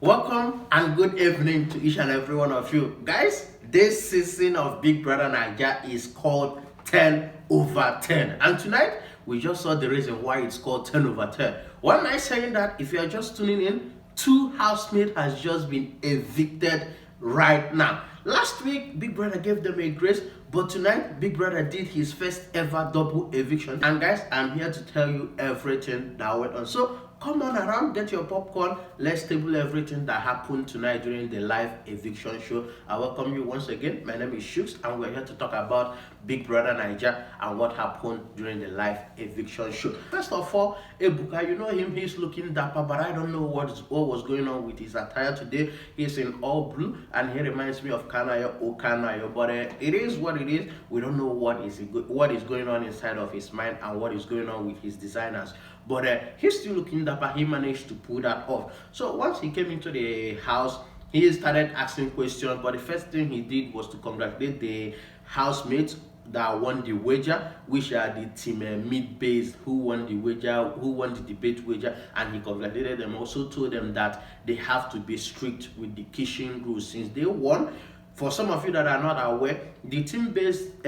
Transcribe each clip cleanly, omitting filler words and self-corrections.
Welcome and good evening to each and every one of you. Guys, this season of Big Brother Naija is called 10 over 10. And tonight, we just saw the reason why it's called 10 over 10. Why am I saying that? If you are just tuning in, two housemates has just been evicted right now. Last week, Big Brother gave them a grace, but tonight, Big Brother did his first ever double eviction. And guys, I'm here to tell you everything that went on. So come on around, get your popcorn. Let's table everything that happened tonight during the live eviction show. I welcome you once again. My name is Shooks, and we're here to talk about Big Brother Naija and what happened during the live eviction show. First of all, Ebuka, you know him, he's looking dapper, but I don't know what was going on with his attire today. He's in all blue, and he reminds me of Kanayo Okanayo, but it is what it is. We don't know what is going on inside of his mind and what is going on with his designers. But he's still looking dapper. He managed to pull that off. So once he came into the house, he started asking questions. But the first thing he did was to congratulate the housemates that won the wager, which are the team mid-base who won the wager, who won the debate wager, and he congratulated them. Also told them that they have to be strict with the kitchen rules since they won. For some of you that are not aware, the team-based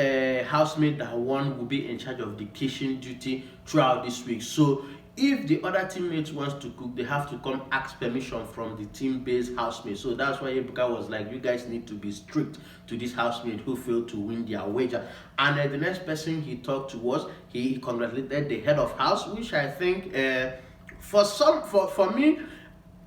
housemate that won will be in charge of the kitchen duty throughout this week. So if the other teammates wants to cook, they have to come ask permission from the team-based housemate. So that's why Ebuka was like, you guys need to be strict to this housemate who failed to win their wager. And the next person he talked to was, he congratulated the head of house, which I think for me,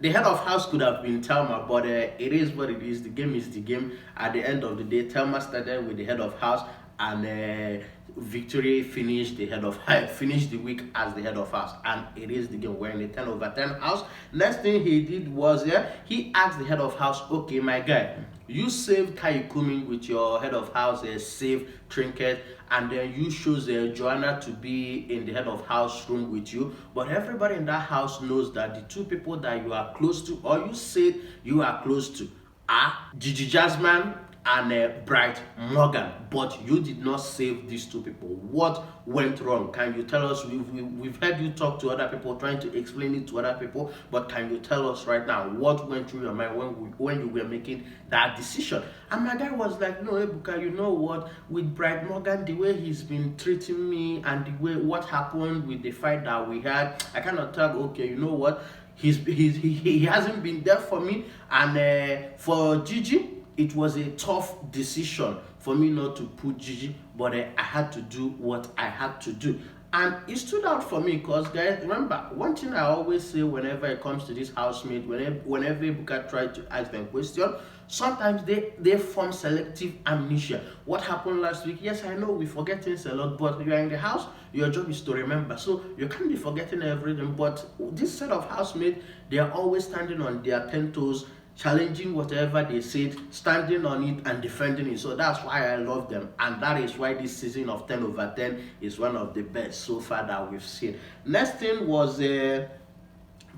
the head of house could have been Telma, but it is what it is. The game is the game. At the end of the day, Telma started with the head of house, and Victory finished finished the week as the head of house, and it is the game. We're in the 10 over 10 house. Next thing he did was he asked the head of house, okay, my guy, you saved Kaikumi with your head of house save trinket, and then you chose Joanna to be in the head of house room with you. But everybody in that house knows that the two people that you are close to, or you said you are close to, are Gigi Jasmine and Bright Morgan, but you did not save these two people. What went wrong? Can you tell us? We've heard you talk to other people, trying to explain it to other people, but can you tell us right now what went through your mind when you were making that decision? And my guy was like, no, Ebuka, you know what? With Bright Morgan, the way he's been treating me and the way what happened with the fight that we had, I cannot tell. Okay, you know what? He hasn't been there for me, and for Gigi, it was a tough decision for me not to put Gigi, but I had to do what I had to do. And it stood out for me because, guys, remember, one thing I always say whenever it comes to this housemate, whenever Ebuka tried to ask them question, sometimes they form selective amnesia. What happened last week? Yes, I know we forget things a lot, but you are in the house, your job is to remember. So you can't be forgetting everything. But this set of housemates, they are always standing on their 10 toes, challenging whatever they said, standing on it and defending it. So that's why I love them, and that is why this season of 10 over 10 is one of the best so far that we've seen. Next thing was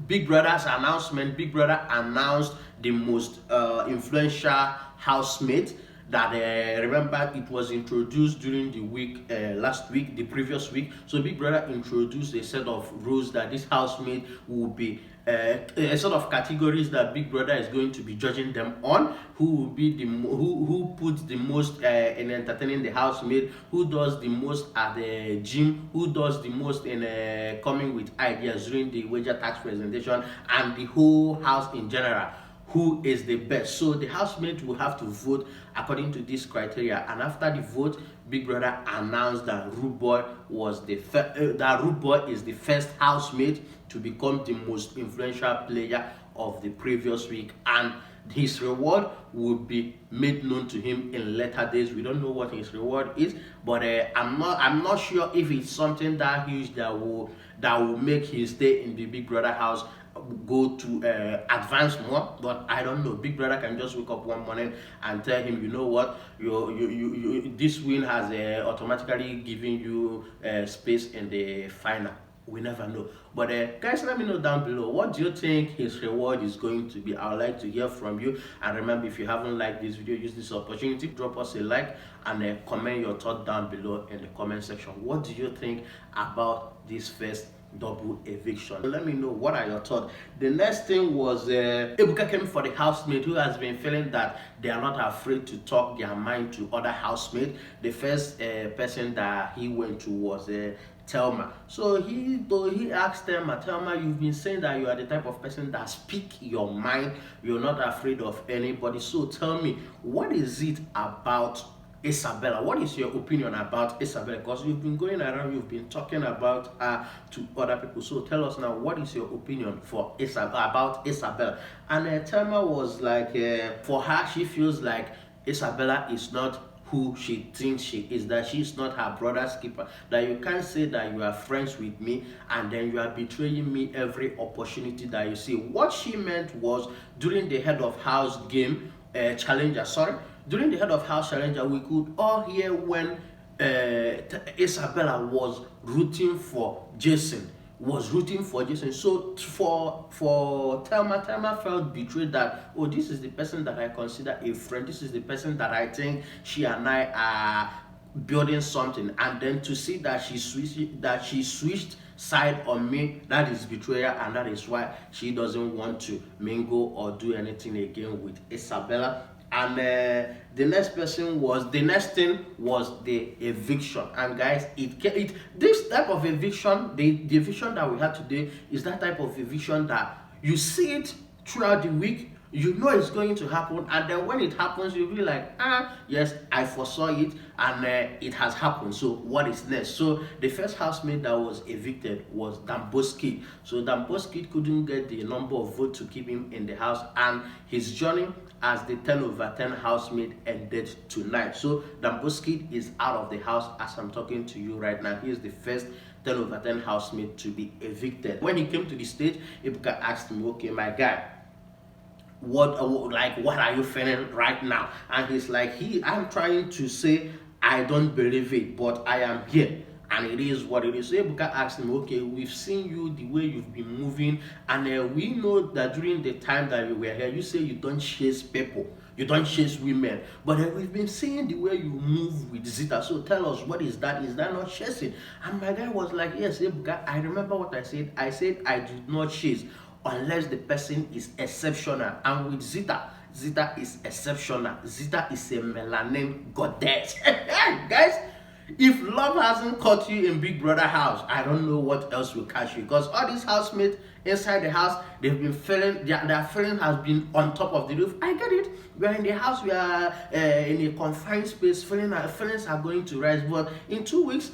Big Brother's announcement. Big Brother announced the most influential housemate that remember, it was introduced during the week the previous week. So Big Brother introduced a set of rules that this housemate will be a sort of categories that Big Brother is going to be judging them on. Who will be who puts the most in entertaining the housemate, who does the most at the gym, who does the most in coming with ideas during the wager tax presentation, and the whole house in general, who is the best. So the housemates will have to vote according to this criteria, and after the vote, Big Brother announced that Rude Boy is the first housemate to become the most influential player of the previous week, and his reward will be made known to him in later days. We don't know what his reward is, but I'm not sure if it's something that huge that will make his stay in the Big Brother house go to advance more. But I don't know. Big Brother can just wake up one morning and tell him, you know what, you this win has automatically given you space in the final. We never know. But guys, let me know down below, what do you think his reward is going to be? I would like to hear from you. And remember, if you haven't liked this video, use this opportunity, drop us a like, and comment your thought down below in the comment section. What do you think about this first double eviction. So let me know, what are your thoughts? The next thing was Ebuka came for the housemate who has been feeling that they are not afraid to talk their mind to other housemates. The first person that he went to was Thelma. So he asked Thelma, you've been saying that you are the type of person that speak your mind, you're not afraid of anybody. So tell me, what is it about Isabella? What is your opinion about Isabella? Because you've been going around, you've been talking about her to other people. So tell us now, what is your opinion for about Isabella? And Thelma was like, for her, she feels like Isabella is not who she thinks she is, that she's not her brother's keeper, that you can't say that you are friends with me and then you are betraying me every opportunity that you see. What she meant was, during the head of house game challenger, during the head of house challenger, we could all hear when Isabella was rooting for Jason. So for Thelma felt betrayed, that, oh, this is the person that I consider a friend, this is the person that I think she and I are building something, and then to see that she switched side on me, that is betrayal, and that is why she doesn't want to mingle or do anything again with Isabella. And the next thing was the eviction. And guys, this type of eviction, the eviction that we had today, is that type of eviction that you see it throughout the week. You know it's going to happen, and then when it happens, you'll be like, yes, I foresaw it, and it has happened. So what is next? So the first housemate that was evicted was Danboskid. So Danboskid couldn't get the number of votes to keep him in the house, and his journey as the 10/10 housemate ended tonight. So Danboskid is out of the house as I'm talking to you right now. He is the first 10/10 housemate to be evicted. When he came to the stage, Ibuka asked me, okay, my guy, what are you feeling right now? And he's like, I'm trying to say I don't believe it, but I am here, and it is what it is. So Ebuka asked him, okay, we've seen you, the way you've been moving, and we know that during the time that you were here, you say you don't chase people, you don't chase women, but we've been seeing the way you move with Zita. So tell us, what is that? Is that not chasing? And my guy was like, yes, Ebuka, I remember what I said. I said I did not chase unless the person is exceptional. And with Zita is exceptional. Zita is a melanin goddess. Guys, if love hasn't caught you in Big Brother house, I don't know what else will catch you. Because all these housemates inside the house, they've been feeling, their feeling has been on top of the roof. I get it. We are in the house, we are in a confined space, feelings are going to rise. But in 2 weeks,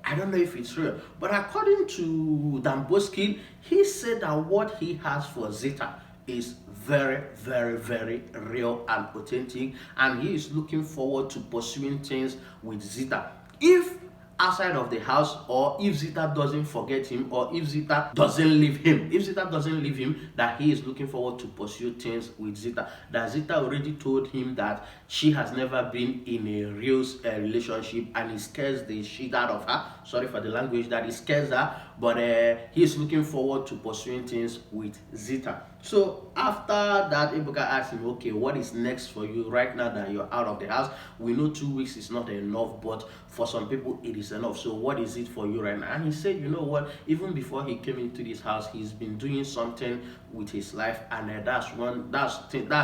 I don't know if it's real, but according to Danboskid, he said that what he has for Zita is very, very, very real and authentic, and he is looking forward to pursuing things with Zita. If outside of the house, or if Zita doesn't forget him, or if Zita doesn't leave him, that he is looking forward to pursue things with Zita. That Zita already told him that she has never been in a real relationship, and it scares the shit out of her. Sorry for the language, that it scares her, but he is looking forward to pursuing things with Zita. So after that, Ebuka asked him, okay, what is next for you right now that you're out of the house? We know 2 weeks is not enough, but for some people it is enough. So what is it for you right now? And he said, you know what, even before he came into this house, he's been doing something with his life, and that's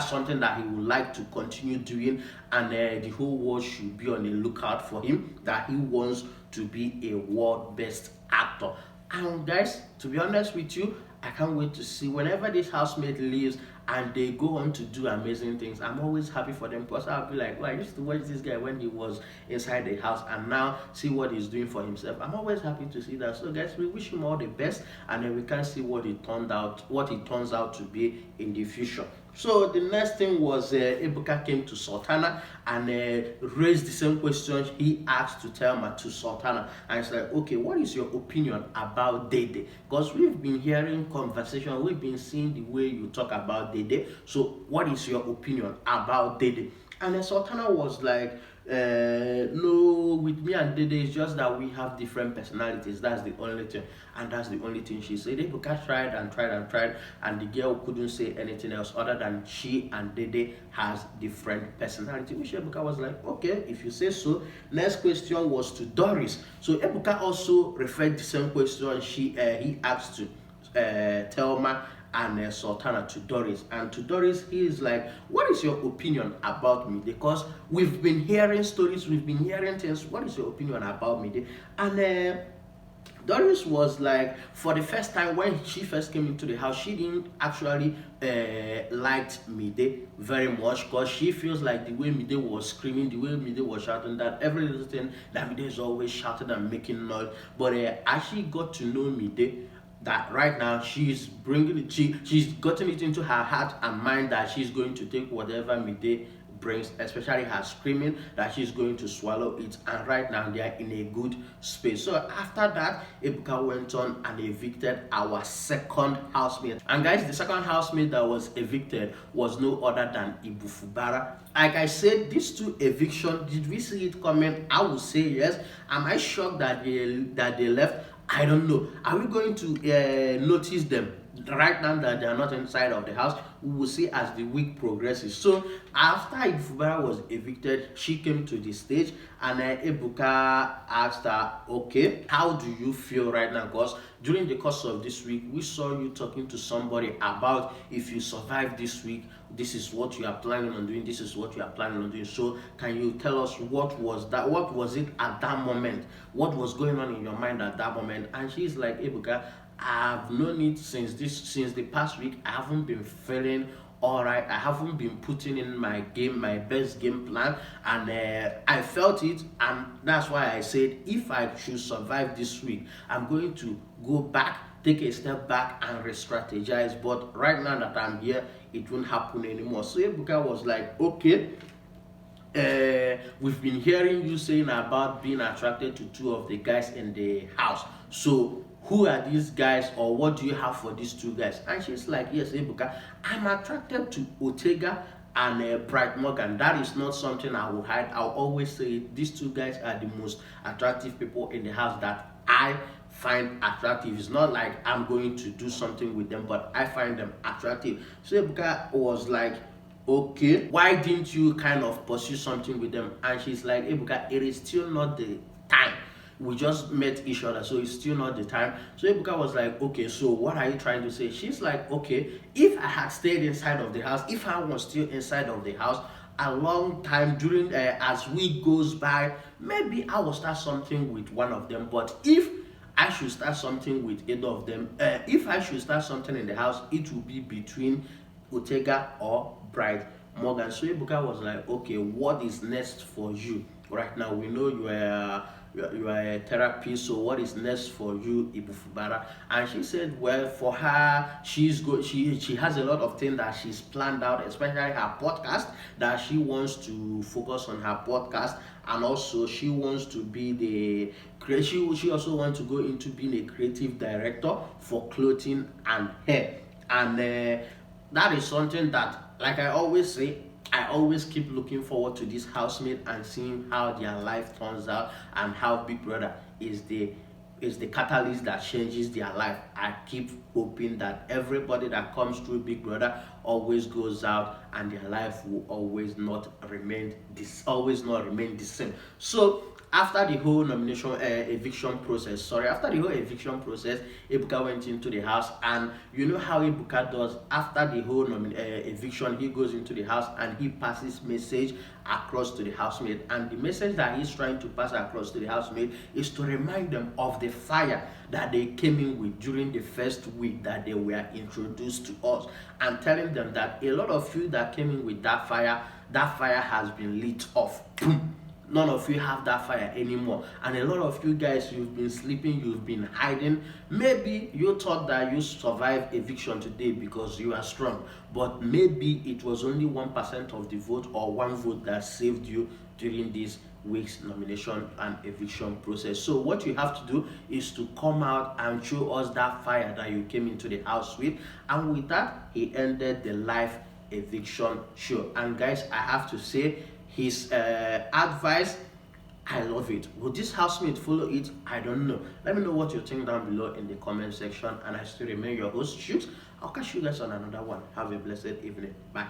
something that he would like to continue doing, and the whole world should be on the lookout for him, that he wants to be a world best actor. And guys, to be honest with you, I can't wait to see whenever this housemate leaves and they go on to do amazing things. I'm always happy for them, because I'll be like, well, I used to watch this guy when he was inside the house, and now see what he's doing for himself. I'm always happy to see that. So guys, we wish him all the best, and then we can see what it turns out to be in the future. So the next thing was Ebuka came to Sultana and raised the same question he asked to Thelma to Sultana, and it's like, okay, what is your opinion about Dede? Because we've been hearing conversation, we've been seeing the way you talk about Dede. So what is your opinion about Dede? And then Sultana was like, No, with me and Dede, it's just that we have different personalities. That's the only thing, and that's the only thing she said. Ebuka tried and tried and tried, and the girl couldn't say anything else other than she and Dede has different personality. Which Ebuka was like, okay, if you say so. Next question was to Doris. So Ebuka also referred the same question he asked to Thelma and Sultana to Doris. And to Doris, he is like, what is your opinion about me? Because we've been hearing stories, we've been hearing things. What is your opinion about me? And Doris was like, for the first time when she first came into the house, she didn't actually liked Mide very much, because she feels like the way Mide was screaming, the way Mide was shouting, that every little thing that Mide is always shouting and making noise. But as she got to know Mide, that right now she's bringing it, she's gotten it into her heart and mind that she's going to take whatever Mide brings, especially her screaming, that she's going to swallow it. And right now they are in a good space. So after that, Ebuka went on and evicted our second housemate. And guys, the second housemate that was evicted was no other than Ibifubara. Like I said, these two evictions, did we see it coming? I would say yes. Am I shocked that they left? I don't know. Are we going to notice them right now that they are not inside of the house? We will see as the week progresses. So after Ibifubara was evicted, she came to the stage, and Ebuka asked her, okay, how do you feel right now? Because during the course of this week, we saw you talking to somebody about, if you survive this week, this is what you are planning on doing, this is what you are planning on doing. So can you tell us what was that? What was it at that moment? What was going on in your mind at that moment? And she's like, Ebuka, I've known it since the past week. I haven't been feeling alright. I haven't been putting in my best game plan, and I felt it, and that's why I said, if I should survive this week, I'm going to go back, take a step back and re-strategize. But right now that I'm here, it won't happen anymore. So Ebuka was like, okay, we've been hearing you saying about being attracted to two of the guys in the house. So who are these guys, or what do you have for these two guys? And she's like, yes, Ebuka, I'm attracted to Ortega and Bright Morgan. That is not something I will hide. I'll always say these two guys are the most attractive people in the house that I find attractive. It's not like I'm going to do something with them, but I find them attractive. So Ebuka was like, okay, why didn't you kind of pursue something with them? And she's like, Ebuka, it is still not the time. We just met each other, so it's still not the time. So Ebuka was like, okay, so what are you trying to say? She's like, okay, if I had stayed inside of the house, if I was still inside of the house a long time during as week goes by, maybe I will start something with one of them. But if I should start something with either of them, if I should start something in the house, it will be between Ortega or Bright Morgan. So Ebuka was like, okay, what is next for you? Right now we know you are a therapist, so what is next for you, Ibifubara? And she said, well, for her, she's good. She has a lot of things that she's planned out, especially her podcast, that she wants to focus on her podcast, and also she wants to be she also wants to go into being a creative director for clothing and hair. And that is something that, like I always say, I always keep looking forward to this housemate and seeing how their life turns out, and how Big Brother is the catalyst that changes their life. I keep hoping that everybody that comes through Big Brother always goes out and their life will always not remain the same. So after the whole eviction process, Ebuka went into the house, and you know how Ebuka does. After the whole eviction, he goes into the house and he passes message across to the housemate, and the message that he's trying to pass across to the housemate is to remind them of the fire that they came in with during the first week that they were introduced to us, and telling them that a lot of you that came in with that fire has been lit off. Boom. None of you have that fire anymore, and a lot of you guys, you've been sleeping, you've been hiding. Maybe you thought that you survived eviction today because you are strong, but maybe it was only 1% of the vote, or one vote, that saved you during this week's nomination and eviction process. So what you have to do is to come out and show us that fire that you came into the house with. And with that, he ended the live eviction show. And guys, I have to say, his advice. I love it. Would this housemate follow it? I don't know. Let me know what you think down below in the comment section. And I still remain your host, Shoot. I'll catch you guys on another one. Have a blessed evening. Bye.